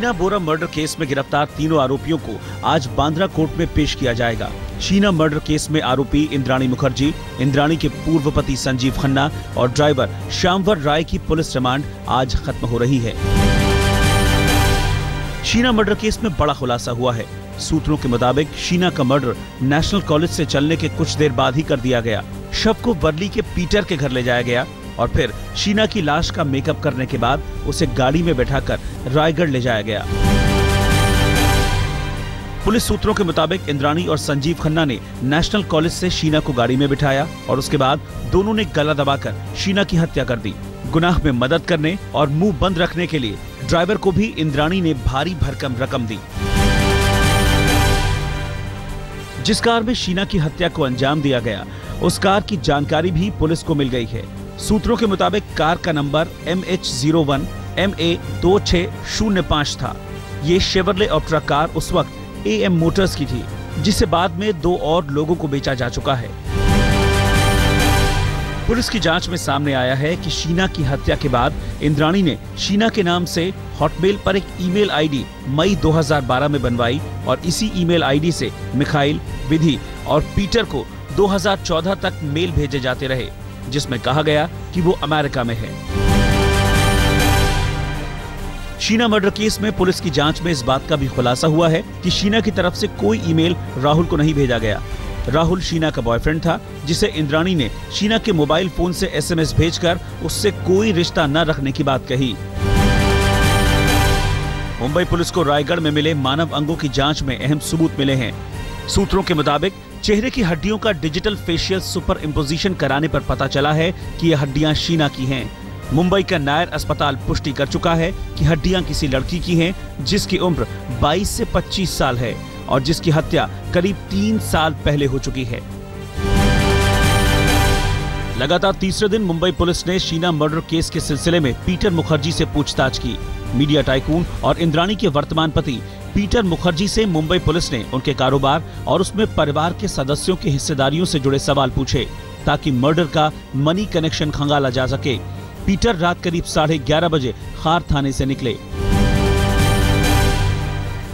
शीना बोरा murder case में गिरफ्तार तीनों आरोपियों को आज बांद्रा कोर्ट में पेश किया जाएगा। शीना मर्डर केस में आरोपी इंद्राणी मुखर्जी, इंद्राणी के पूर्व पति संजीव खन्ना और ड्राइवर श्यामवर राय की पुलिस रिमांड आज खत्म हो रही है। शीना मर्डर केस में बड़ा खुलासा हुआ है। सूत्रों के मुताबिक शीना का मर्डर नेशनल कॉलेज से चलने के कुछ देर बाद ही कर दिया गया। शव को वर्ली के पीटर के घर ले जाया गया और फिर शीना की लाश का मेकअप करने के बाद उसे गाड़ी में बैठाकर रायगढ़ ले जाया गया। पुलिस सूत्रों के मुताबिक इंद्राणी और संजीव खन्ना ने नेशनल कॉलेज से शीना को गाड़ी में बिठाया और उसके बाद दोनों ने गला दबाकर शीना की हत्या कर दी। गुनाह में मदद करने और मुंह बंद रखने के लिए ड्राइवर को भी इंद्राणी ने भारी भरकम रकम दी। जिस कार में शीना की हत्या को अंजाम दिया गया, उस कार की जानकारी भी पुलिस को मिल गई है। सूत्रों के मुताबिक कार का नंबर MH01 MA2605 था। ये शेवरले ऑप्ट्रा कार उस वक्त AM मोटर्स की थी, जिसे बाद में 2 और लोगों को बेचा जा चुका है। पुलिस की जांच में सामने आया है कि शीना की हत्या के बाद इंद्राणी ने शीना के नाम से हॉटमेल पर एक ईमेल आईडी मई 2012 में बनवाई और इसी ईमेल आईडी से मिखाइल, विधि और पीटर को 2014 तक मेल भेजे जाते रहे, जिसमें कहा गया कि वो अमेरिका में है। शीना मर्डर केस में पुलिस की जांच में इस बात का भी खुलासा हुआ है कि शीना की तरफ से कोई ईमेल राहुल को नहीं भेजा गया। राहुल शीना का बॉयफ्रेंड था, जिसे इंद्राणी ने शीना के मोबाइल फोन से SMS भेजकर उससे कोई रिश्ता न रखने की बात कही। मुंबई पुलिस को रायगढ़ में मिले मानव अंगों की जांच में अहम सबूत मिले हैं। सूत्रों के मुताबिक चेहरे की हड्डियों का डिजिटल फेशियल सुपर इम्पोजिशन कराने पर पता चला है कि ये हड्डियां शीना की हैं। मुंबई का नायर अस्पताल पुष्टि कर चुका है कि हड्डियां किसी लड़की की हैं, जिसकी उम्र 22 से 25 साल है और जिसकी हत्या करीब 3 साल पहले हो चुकी है। लगातार तीसरे दिन मुंबई पुलिस ने शीना मर्डर केस के सिलसिले में पीटर मुखर्जी से पूछताछ की। मीडिया टाइकून और इंद्राणी के वर्तमान पति पीटर मुखर्जी से मुंबई पुलिस ने उनके कारोबार और उसमें परिवार के सदस्यों की हिस्सेदारियों से जुड़े सवाल पूछे, ताकि मर्डर का मनी कनेक्शन खंगाला जा सके। पीटर रात करीब 11:30 बजे खार थाने से निकले।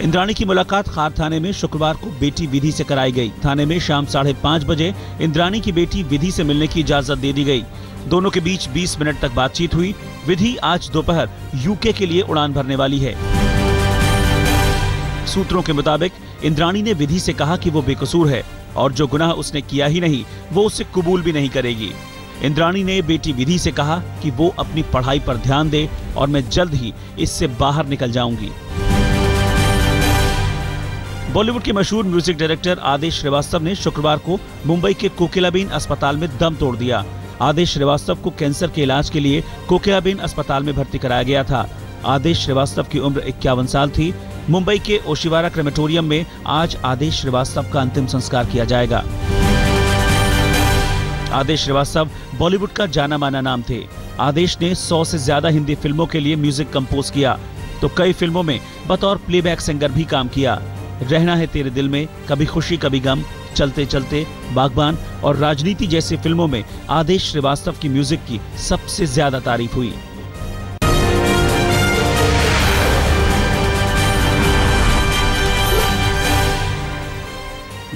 इंद्राणी की मुलाकात खार थाने में शुक्रवार को बेटी विधि से कराई गई। थाने में शाम 5:30 बजे इंद्राणी की बेटी विधि से मिलने की इजाजत दे दी गई। दोनों के बीच 20 मिनट तक बातचीत हुई। विधि आज दोपहर UK के लिए उड़ान भरने वाली है। सूत्रों के मुताबिक इंद्राणी ने विधि से कहा कि वो बेकसूर है और जो गुनाह उसने किया ही नहीं, वो उसे कबूल भी नहीं करेगी। इंद्राणी ने बेटी विधि से कहा कि वो अपनी पढ़ाई पर ध्यान दे और मैं जल्द ही इससे बाहर निकल जाऊंगी। बॉलीवुड के मशहूर म्यूजिक डायरेक्टर आदेश श्रीवास्तव ने शुक्रवार को मुंबई के कोकिलाबेन अस्पताल में दम तोड़ दिया। आदेश श्रीवास्तव को कैंसर के इलाज के लिए कोकिलाबेन अस्पताल में भर्ती कराया गया था। आदेश श्रीवास्तव की उम्र 51 साल थी। मुंबई के ओशिवारा क्रेमेटोरियम में आज आदेश श्रीवास्तव का अंतिम संस्कार किया जाएगा। आदेश श्रीवास्तव बॉलीवुड का जाना माना नाम थे। आदेश ने 100 से ज्यादा हिंदी फिल्मों के लिए म्यूजिक कंपोज किया, तो कई फिल्मों में बतौर प्लेबैक सिंगर भी काम किया। रहना है तेरे दिल में, कभी खुशी कभी गम, चलते चलते, बागबान और राजनीति जैसी फिल्मों में आदेश श्रीवास्तव की म्यूजिक की सबसे ज्यादा तारीफ हुई।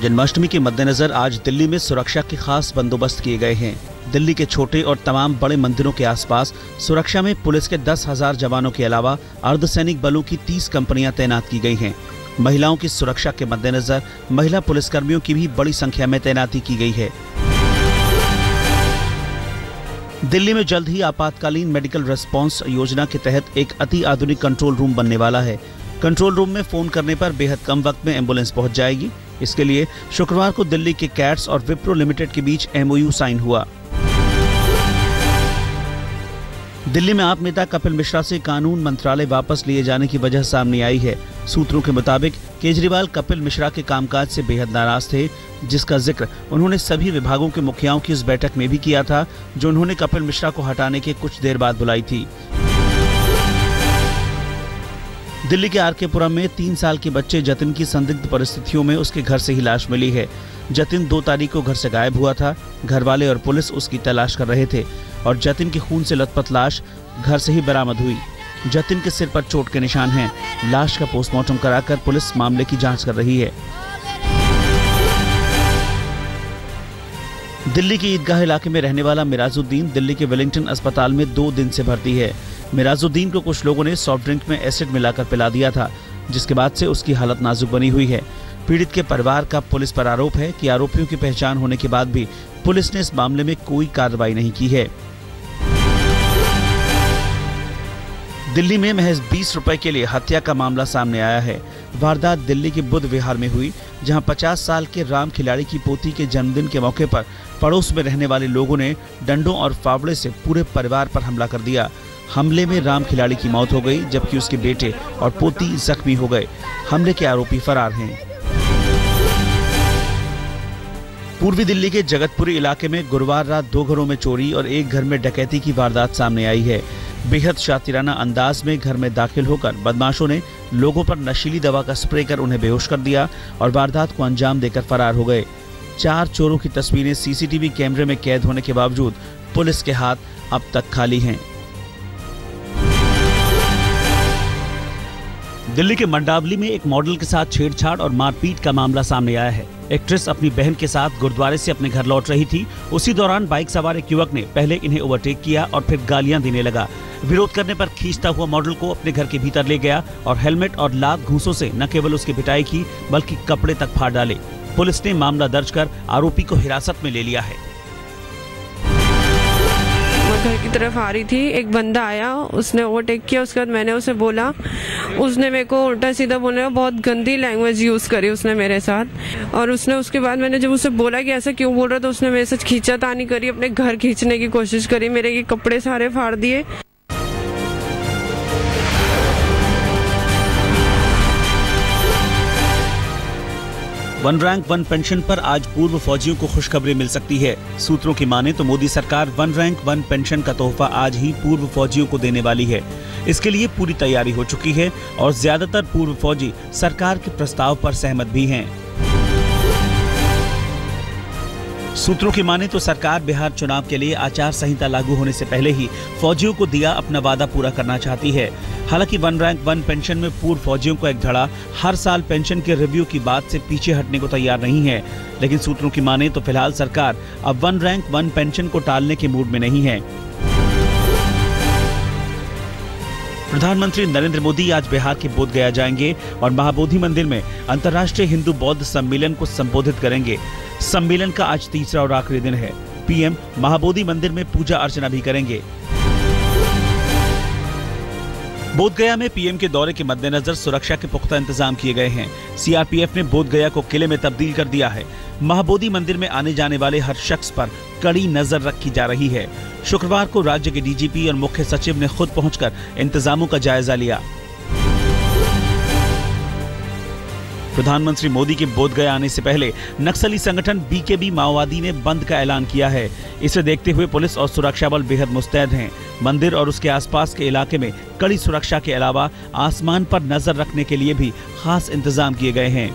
जन्माष्टमी के मद्देनजर आज दिल्ली में सुरक्षा के खास बंदोबस्त किए गए हैं। दिल्ली के छोटे और तमाम बड़े मंदिरों के आसपास सुरक्षा में पुलिस के 10,000 जवानों के अलावा अर्धसैनिक बलों की 30 कंपनियां तैनात की गई हैं। महिलाओं की सुरक्षा के मद्देनजर महिला पुलिसकर्मियों की भी बड़ी संख्या में तैनाती की गई है। दिल्ली में जल्द ही आपातकालीन मेडिकल रिस्पांस योजना के तहत एक अति आधुनिक कंट्रोल रूम बनने वाला है। कंट्रोल रूम में फोन करने पर बेहद कम वक्त में एम्बुलेंस पहुंच जाएगी। इसके लिए शुक्रवार को दिल्ली के कैट्स और विप्रो लिमिटेड के बीच MOU साइन हुआ। दिल्ली में आप नेता कपिल मिश्रा से कानून मंत्रालय वापस लिए जाने की वजह सामने आई है। सूत्रों के मुताबिक केजरीवाल कपिल मिश्रा के कामकाज से बेहद नाराज थे, जिसका जिक्र उन्होंने सभी विभागों के मुखियाओं की उस बैठक में भी किया था, जो उन्होंने कपिल मिश्रा को हटाने के कुछ देर बाद बुलाई थी। दिल्ली के RK पुरम में 3 साल के बच्चे जतिन की संदिग्ध परिस्थितियों में उसके घर से ही लाश मिली है। जतिन 2 तारीख को घर से गायब हुआ था। घर वाले और पुलिस उसकी तलाश कर रहे थे और जतिन की खून से लथपथ लाश घर से ही बरामद हुई। जतिन के सिर पर चोट के निशान हैं। लाश का पोस्टमार्टम कराकर पुलिस मामले की जांच कर रही है। दिल्ली के ईदगाह इलाके में रहने वाला मिराजुद्दीन दिल्ली के वेलिंगटन अस्पताल में 2 दिन से भर्ती है। मिराजुद्दीन को कुछ लोगों ने सॉफ्ट ड्रिंक में एसिड मिलाकर पिला दिया था, जिसके बाद से उसकी हालत नाजुक बनी हुई है। पीड़ित के परिवार का पुलिस पर आरोप है कि आरोपियों की पहचान होने के बाद भी पुलिस ने इस मामले में कोई कार्रवाई नहीं की है। दिल्ली में महज 20 रुपए के लिए हत्या का मामला सामने आया है। वारदात दिल्ली के बुद्ध विहार में हुई, जहां 50 साल के राम खिलाड़ी की पोती के जन्मदिन के मौके पर पड़ोस में रहने वाले लोगों ने डंडों और फावड़े से पूरे परिवार पर हमला कर दिया। हमले में राम खिलाड़ी की मौत हो गई, जबकि उसके बेटे और पोती जख्मी हो गए। हमले के आरोपी फरार हैं। पूर्वी दिल्ली के जगतपुरी इलाके में गुरुवार रात 2 घरों में चोरी और एक घर में डकैती की वारदात सामने आई है। बेहद शातिराना अंदाज में घर में दाखिल होकर बदमाशों ने लोगों पर नशीली दवा का स्प्रे कर उन्हें बेहोश कर दिया और वारदात को अंजाम देकर फरार हो गए। 4 चोरों की तस्वीरें सीसीटीवी कैमरे में कैद होने के बावजूद पुलिस के हाथ अब तक खाली हैं। दिल्ली के मंडावली में एक मॉडल के साथ छेड़छाड़ और मारपीट का मामला सामने आया है। एक्ट्रेस अपनी बहन के साथ गुरुद्वारे से अपने घर लौट रही थी। उसी दौरान बाइक सवार एक युवक ने पहले इन्हें ओवरटेक किया और फिर गालियां देने लगा। विरोध करने पर खींचता हुआ मॉडल को अपने घर के भीतर ले गया और हेलमेट और लात घूंसों से न केवल उसकी पिटाई की, बल्कि कपड़े तक फाड़ डाले। पुलिस ने मामला दर्ज कर आरोपी को हिरासत में ले लिया है। घर की तरफ आ रही थी, एक बंदा आया, उसने ओवरटेक किया। उसके बाद मैंने उसे बोला, उसने मेरे को उल्टा सीधा बोलने का बहुत गंदी लैंग्वेज यूज करी उसने मेरे साथ। और उसने उसके बाद मैंने जब उसे बोला कि ऐसा क्यों बोल रहा, तो उसने मेरे से खींचातानी करी, अपने घर खींचने की कोशिश करी, मेरे ये कपड़े सारे फाड़ दिए। वन रैंक वन पेंशन पर आज पूर्व फौजियों को खुशखबरी मिल सकती है। सूत्रों की माने तो मोदी सरकार वन रैंक वन पेंशन का तोहफा आज ही पूर्व फौजियों को देने वाली है। इसके लिए पूरी तैयारी हो चुकी है और ज्यादातर पूर्व फौजी सरकार के प्रस्ताव पर सहमत भी हैं। सूत्रों की माने तो सरकार बिहार चुनाव के लिए आचार संहिता लागू होने से पहले ही फौजियों को दिया अपना वादा पूरा करना चाहती है। हालांकि वन रैंक वन पेंशन में पूर्व फौजियों को एक धड़ा हर साल पेंशन के रिव्यू की बात से पीछे हटने को तैयार नहीं है। लेकिन सूत्रों की माने तो फिलहाल सरकार अब वन रैंक वन पेंशन को टालने के मूड में नहीं है। प्रधानमंत्री नरेंद्र मोदी आज बिहार के बोधगया जाएंगे और महाबोधि मंदिर में अंतर्राष्ट्रीय हिंदू बौद्ध सम्मेलन को संबोधित करेंगे। सम्मेलन का आज तीसरा और आखिरी दिन है। पीएम महाबोधि मंदिर में पूजा अर्चना भी करेंगे। बोधगया में पीएम के दौरे के मद्देनजर सुरक्षा के पुख्ता इंतजाम किए गए हैं। सीआरपीएफ ने बोधगया को किले में तब्दील कर दिया है। महाबोधि मंदिर में आने जाने वाले हर शख्स पर कड़ी नजर रखी जा रही है। शुक्रवार को राज्य के डीजीपी और मुख्य सचिव ने खुद पहुंचकर इंतजामों का जायजा लिया। प्रधानमंत्री मोदी के बोधगया आने से पहले नक्सली संगठन बीकेबी माओवादी ने बंद का ऐलान किया है। इसे देखते हुए पुलिस और सुरक्षा बल बेहद मुस्तैद हैं। मंदिर और उसके आसपास के इलाके में कड़ी सुरक्षा के अलावा आसमान पर नजर रखने के लिए भी खास इंतजाम किए गए हैं।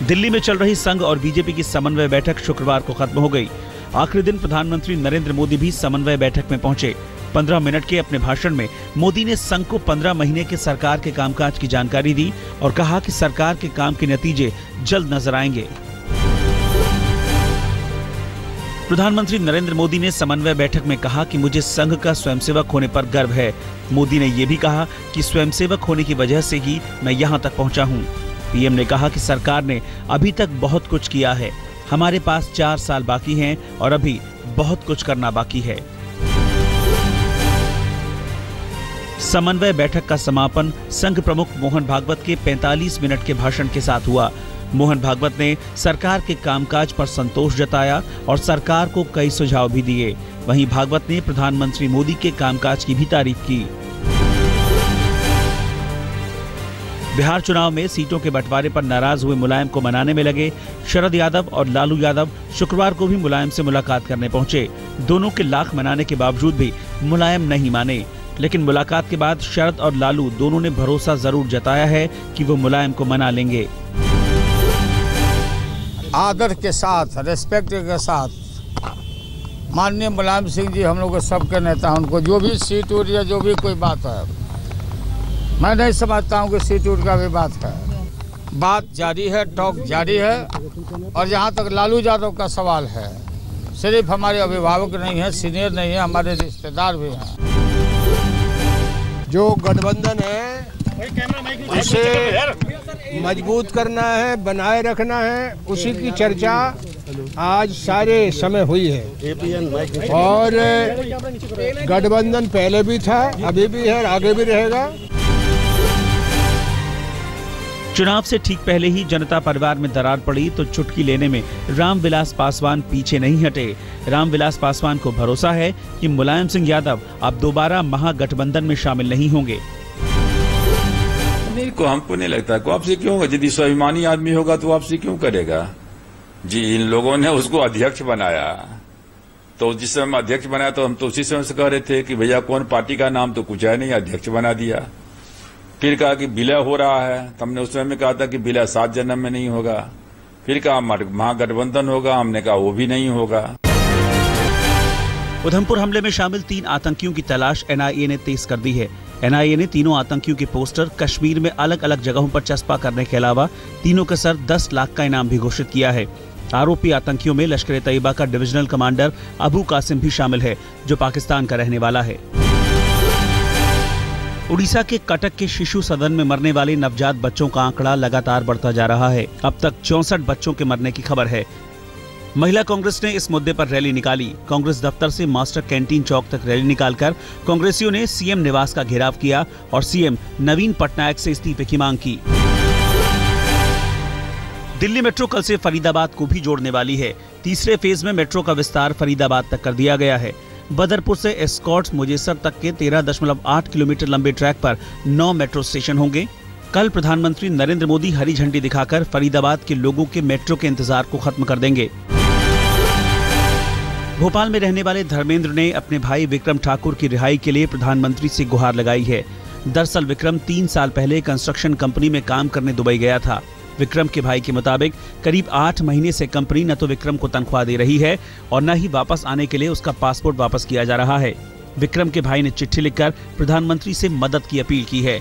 दिल्ली में चल रही संघ और बीजेपी की समन्वय बैठक शुक्रवार को खत्म हो गई। आखिरी दिन प्रधानमंत्री नरेंद्र मोदी भी समन्वय बैठक में पहुंचे। 15 मिनट के अपने भाषण में मोदी ने संघ को 15 महीने के सरकार के कामकाज की जानकारी दी और कहा कि सरकार के काम के नतीजे जल्द नजर आएंगे। प्रधानमंत्री नरेंद्र मोदी ने समन्वय बैठक में कहा कि मुझे संघ का स्वयंसेवक होने पर गर्व है। मोदी ने यह भी कहा कि स्वयंसेवक होने की वजह से ही मैं यहां तक पहुंचा हूं। पीएम ने कहा कि सरकार ने अभी तक बहुत कुछ किया है। हमारे पास 4 साल बाकी हैं और अभी बहुत कुछ करना बाकी है। समन्वय बैठक का समापन संघ प्रमुख मोहन भागवत के 45 मिनट के भाषण के साथ हुआ। मोहन भागवत ने सरकार के कामकाज पर संतोष जताया और सरकार को कई सुझाव भी दिए। वहीं भागवत ने प्रधानमंत्री मोदी के कामकाज की भी तारीफ की। बिहार चुनाव में सीटों के बंटवारे पर नाराज हुए मुलायम को मनाने में लगे शरद यादव और लालू यादव शुक्रवार को भी मुलायम से मुलाकात करने पहुंचे। दोनों के लाख मनाने के बावजूद भी मुलायम नहीं माने, लेकिन मुलाकात के बाद शरद और लालू दोनों ने भरोसा जरूर जताया है कि वो मुलायम को मना लेंगे। आदर के साथ, रेस्पेक्ट के साथ माननीय मुलायम सिंह जी हम लोग के सबके नेता हैं, उनको जो भी सीट उठ या जो भी कोई बात है, मैं नहीं समझता हूँ कि सीट उठ का भी बात है। बात जारी है, टॉक जारी है। और जहाँ तक लालू यादव का सवाल है, सिर्फ हमारे अभिभावक नहीं है, सीनियर नहीं है, हमारे रिश्तेदार भी हैं। जो गठबंधन है उसे मजबूत करना है, बनाए रखना है, उसी की चर्चा आज सारे समय हुई है। और गठबंधन पहले भी था, अभी भी है, आगे भी रहेगा। चुनाव से ठीक पहले ही जनता परिवार में दरार पड़ी तो चुटकी लेने में रामविलास पासवान पीछे नहीं हटे। रामविलास पासवान को भरोसा है कि मुलायम सिंह यादव अब दोबारा महागठबंधन में शामिल नहीं होंगे। नहीं को हमको नहीं लगता को वापसी क्यों होगा। यदि स्वाभिमानी आदमी होगा तो वापसी क्यों करेगा जी। इन लोगों ने उसको अध्यक्ष बनाया, तो जिस समय अध्यक्ष बनाया तो हम तो उसी समय से कह रहे थे कि भैया कौन पार्टी का नाम तो कुछ है नहीं, अध्यक्ष बना दिया। फिर कहा कि विलय हो रहा है, तो हमने उस समय में कहा था कि विलय 7 जन्म में नहीं होगा। फिर कहा महागठबंधन होगा, हमने कहा वो भी नहीं होगा। उधमपुर हमले में शामिल 3 आतंकियों की तलाश एनआईए ने तेज कर दी है। एनआईए ने तीनों आतंकियों के पोस्टर कश्मीर में अलग अलग जगहों पर चस्पा करने के अलावा तीनों के सर 10 लाख का इनाम भी घोषित किया है। आरोपी आतंकियों में लश्कर ए तैयबा का डिविजनल कमांडर अबू कासिम भी शामिल है, जो पाकिस्तान का रहने वाला है। उड़ीसा के कटक के शिशु सदन में मरने वाले नवजात बच्चों का आंकड़ा लगातार बढ़ता जा रहा है। अब तक 64 बच्चों के मरने की खबर है। महिला कांग्रेस ने इस मुद्दे पर रैली निकाली। कांग्रेस दफ्तर से मास्टर कैंटीन चौक तक रैली निकालकर कांग्रेसियों ने सीएम निवास का घेराव किया और सीएम नवीन पटनायक से इस्तीफे की मांग की। दिल्ली मेट्रो कल से फरीदाबाद को भी जोड़ने वाली है। तीसरे फेज में मेट्रो का विस्तार फरीदाबाद तक कर दिया गया है। बदरपुर से एस्कॉर्ट्स मुजेसर तक के 13.8 किलोमीटर लंबे ट्रैक पर 9 मेट्रो स्टेशन होंगे। कल प्रधानमंत्री नरेंद्र मोदी हरी झंडी दिखाकर फरीदाबाद के लोगों के मेट्रो के इंतजार को खत्म कर देंगे। भोपाल में रहने वाले धर्मेंद्र ने अपने भाई विक्रम ठाकुर की रिहाई के लिए प्रधानमंत्री से गुहार लगाई है। दरअसल विक्रम 3 साल पहले कंस्ट्रक्शन कंपनी में काम करने दुबई गया था। विक्रम के भाई के मुताबिक करीब 8 महीने से कंपनी न तो विक्रम को तनख्वाह दे रही है और न ही वापस आने के लिए उसका पासपोर्ट वापस किया जा रहा है। विक्रम के भाई ने चिट्ठी लिखकर प्रधानमंत्री से मदद की अपील की है।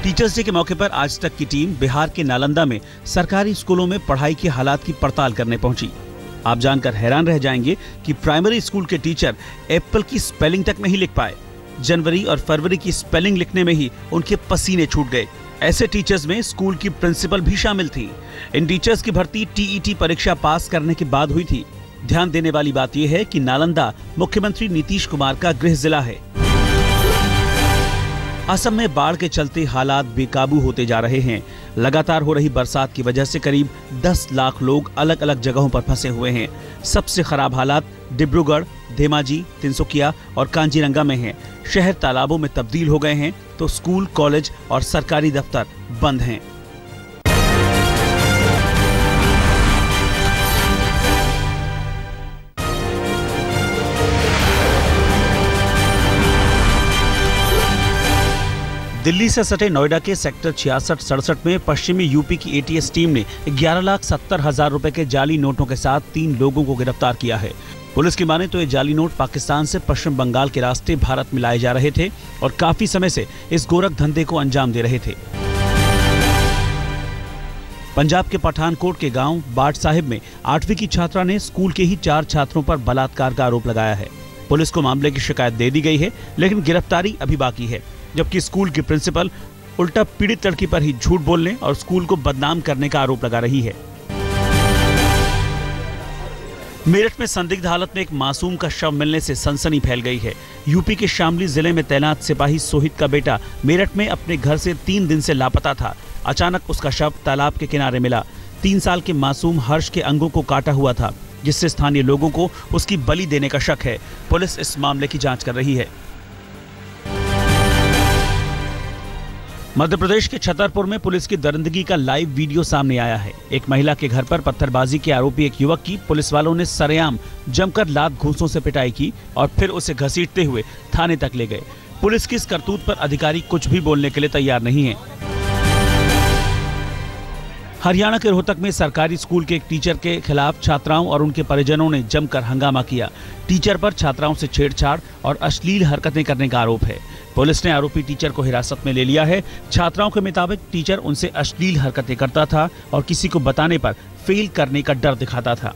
टीचर्स डे के मौके पर आज तक की टीम बिहार के नालंदा में सरकारी स्कूलों में पढ़ाई के हालात की पड़ताल करने पहुंची। आप जानकर हैरान रह जाएंगे कि प्राइमरी स्कूल के टीचर एप्पल की स्पेलिंग तक नहीं लिख पाए। जनवरी और फरवरी की स्पेलिंग लिखने में ही उनके पसीने छूट गए। ऐसे टीचर्स में स्कूल की प्रिंसिपल भी शामिल थी। इन टीचर्स की भर्ती टीईटी परीक्षा पास करने के बाद हुई थी। ध्यान देने वाली बात यह है कि नालंदा मुख्यमंत्री नीतीश कुमार का गृह जिला है। असम में बाढ़ के चलते हालात बेकाबू होते जा रहे हैं। लगातार हो रही बरसात की वजह से करीब 10 लाख लोग अलग अलग जगहों पर फंसे हुए हैं। सबसे खराब हालात डिब्रूगढ़, धेमाजी, तिनसुकिया और कांजीरंगा में हैं। शहर तालाबों में तब्दील हो गए हैं तो स्कूल, कॉलेज और सरकारी दफ्तर बंद हैं। दिल्ली से सटे नोएडा के सेक्टर 66-67 में पश्चिमी यूपी की एटीएस टीम ने 11,70,000 रुपए के जाली नोटों के साथ 3 लोगों को गिरफ्तार किया है। पुलिस की माने तो ये जाली नोट पाकिस्तान से पश्चिम बंगाल के रास्ते भारत में लाए जा रहे थे और काफी समय से इस गोरख धंधे को अंजाम दे रहे थे। पंजाब के पठानकोट के गांव बाट साहिब में 8वीं की छात्रा ने स्कूल के ही 4 छात्रों पर बलात्कार का आरोप लगाया है। पुलिस को मामले की शिकायत दे दी गई है, लेकिन गिरफ्तारी अभी बाकी है। जबकि स्कूल की प्रिंसिपल उल्टा पीड़ित लड़की पर ही झूठ बोलने और स्कूल को बदनाम करने का आरोप लगा रही है। मेरठ में संदिग्ध हालत में एक मासूम का शव मिलने से सनसनी फैल गई है। यूपी के शामली जिले में तैनात सिपाही सोहित का बेटा मेरठ में अपने घर से 3 दिन से लापता था। अचानक उसका शव तालाब के किनारे मिला। 3 साल के मासूम हर्ष के अंगों को काटा हुआ था, जिससे स्थानीय लोगों को उसकी बलि देने का शक है। पुलिस इस मामले की जांच कर रही है। मध्य प्रदेश के छतरपुर में पुलिस की दरिंदगी का लाइव वीडियो सामने आया है। एक महिला के घर पर पत्थरबाजी के आरोपी एक युवक की पुलिस वालों ने सरेआम जमकर लात घूंसों से पिटाई की और फिर उसे घसीटते हुए थाने तक ले गए। पुलिस की इस करतूत पर अधिकारी कुछ भी बोलने के लिए तैयार नहीं है। हरियाणा के रोहतक में सरकारी स्कूल के एक टीचर के खिलाफ छात्राओं और उनके परिजनों ने जमकर हंगामा किया। टीचर पर छात्राओं से छेड़छाड़ और अश्लील हरकतें करने का आरोप है। पुलिस ने आरोपी टीचर को हिरासत में ले लिया है। छात्राओं के मुताबिक टीचर उनसे अश्लील हरकतें करता था और किसी को बताने पर फेल करने का डर दिखाता था।